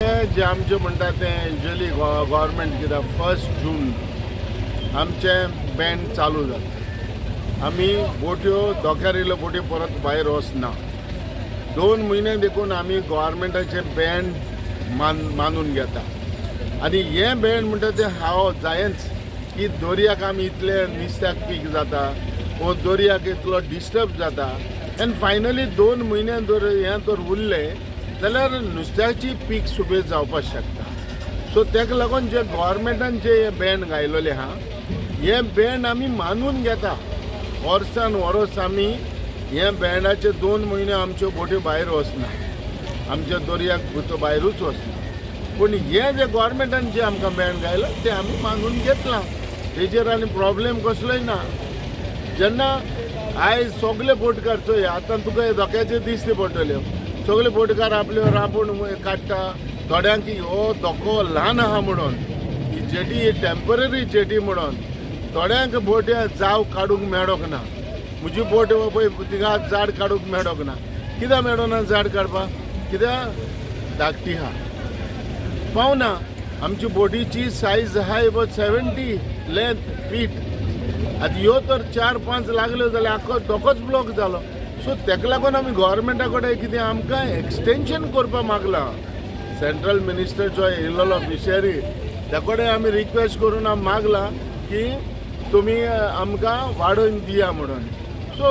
जे आमचे म्हणटा ते युजली गव्हर्मेंट कित्याक 1 जून आमचे बँड चालू जाता. आमी बोट्यो धोक्यार येयल्यो बोटी परत भायर वचना. 2 म्हयने देखून आमी गव्हर्मेंटाचे बँड मानून घेता. आनी हे बँड म्हणटा ते हांव जायच की दर्याक आमी इतले नुस्त्याक पीक जाता वो दर्याक इतलो डिस्टर्ब जाता आनी फायनली 2 म्हयने जर हें तर उरलें जाल्यार नुस्त्याची पीक सुबेज जावपाक शकता. सो तेका लागून जे गव्हर्मेंटान जे हे बँड घायलोले आहा हे बँड आमी मानून घेता. वर्सान वरोस आमी हे बँडाचे 2 म्हयने आमच्यो बोटी भायर वचना, आमच्या दर्याक भितर भायरूच वचना. पूण हे जे गव्हर्मेंटान जे आमकां बँड घायला ते आमी मानून घेतलां. तेजेर आनी प्रॉब्लेम कसलोय ना. जेन्ना आयज सगळे बोटकार चोय आतां तुका हे धोक्याचे दिसते पडटल्यो. सगळे बोटकार आपल्यो राबून काडटा. थोड्यांक हो धोको ल्हान आहा म्हणून ही जेटी ही टेम्पररी जेटी म्हणून थोड्यांक बोट्या जाव काडूंक मेळोंक ना. म्हजी बोट पळय तिका झाड काडूंक मेळोंक ना. कित्याक मेळोना झाड काडपाक? कित्याक धाकटी आहा, पावना. आमची बोटीची सायज आहा अबावट 70 लेंथ फीट. आतां ह्यो तर 4-5 लागल्यो जाल्यार आख्खो धोकोच ब्लॉक जालो. सो तेका लागून आमी गव्हर्मेंटा कडेन कितें आमकां एक्सटेंशन करपाक मागलां. सेंट्रल मिनिस्टर जो येयल्लो फिशरी त्या कडेन आमी रिक्वेस्ट करून मागलां की तुमी आमकां वाडोवन दिया म्हणून. सो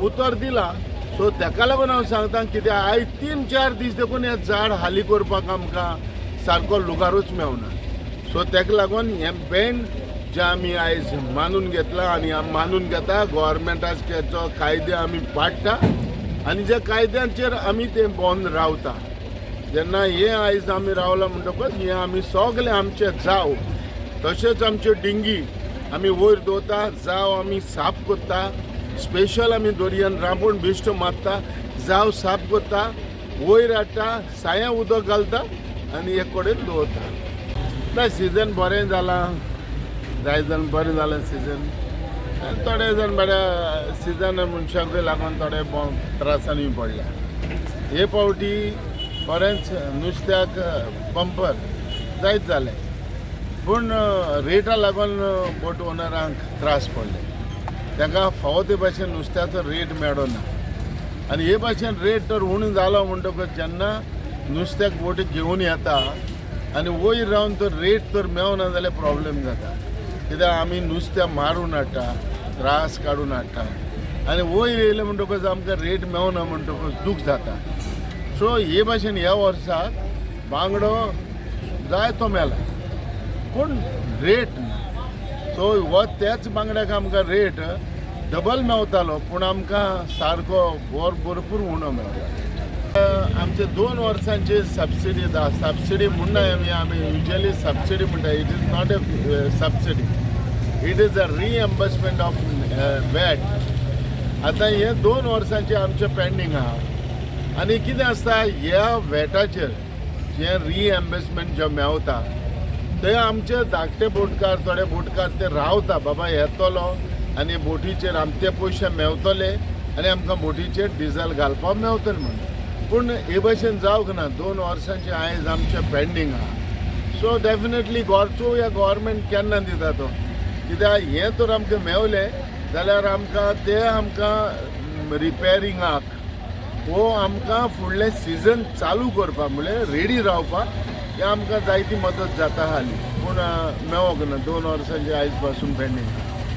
उतर दिलां. सो तेका लागून हांव सांगता कित्याक आयज 3-4 दीस देखून हें झाड हाली करपाक आमकां सारको लुगारूच मेवना. सो तेका लागून हें बँड जे आमी आयज मानून घेतला आनी मानून घेता. गव्हर्मेंटाचो कायदे आमी पाडटा आनी जे कायद्यांचेर आमी ते बंद रावता. जेन्ना हे आयज आमी रावला म्हणटकच हे आमी सगळे आमचे जाव तशेंच आमच्यो डिंगी आमी वयर दवरता. जाव आमी साफ करता. स्पेशल आमी दर्यान राबून बिश्ट मारता. जाव साफ करता, वयर हाडटा, साया उदक घालता आनी एक कडेन दवरता. सिजन बरें जालां. जाय जाण बरें जालें सिजन. थोडे जाण बऱ्या सिजन मनशांकूय लागून थोडे त्रासांनी पडल्या. हे फावटी बरेंच नुस्त्याक बंपर जायत जालें. पूण रेटा लागून बोट ओनरांक त्रास पडले. तांकां फावो ते भाशेन नुस्त्याचो रेट मेळ्ळो ना. आनी हे भाशेन रेट तर उणो जालो म्हणटकच जेन्ना नुस्त्याक बोटी घेवन येता आनी वयर रावन तर रेट तर मेळना जाल्यार प्रॉब्लेम जाता. कित्याक आमी नुस्तें मारून हाडटा, त्रास काडून हाडटा आनी वयर येयलें म्हणटकच आमकां रेट मेळना म्हणटकच दूख जाता. सो हे भाशेन ह्या वर्साक बांगडो जाय तो मेला पूण रेट ना. सो हो त्याच बांगड्याक आमकां रेट डबल मेवतालो पूण आमकां सारको भरपूर उणो मेळटा. आमचे 2 वर्सांची सबसिडी सबसिडी म्हणना आमी युजली सबसिडी म्हणटा. It is not a subsidy, it is a reimbursement of watt. आतां हे 2 वर्सांचे आमचे पेंडींग आहा आनी कितें आसता ह्या वॅटाचेर जे रिएम्बर्समेंट जे मेवता ते आमचे धाकटे बोटकार थोडे बोटकार ते रावता. बाबा येतलो आनी बोटीचेर आमचे पयशे मेवतले आनी आमकां बोटीचेर डिझल घालपाक मेवतले म्हणून. पूण हे भाशेन जावंक ना. 2 वर्सांचे आयज आमचे पेंडींग आहा. सो डेफिनेटली गोरचो या गव्हर्मेंट केन्ना दिता तो. कित्याक हें तर आमकां मेवलें जाल्यार आमकां ते आमकां रिपेरिंगाक वो आमकां फुडलें सिजन चालू करपाक म्हळ्यार रेडी रावपाक हे आमकां जायती मदत जाता हाली. पूण मेळोंक ना. 2 वर्सांचे आयज पासून पेंडींग आहा.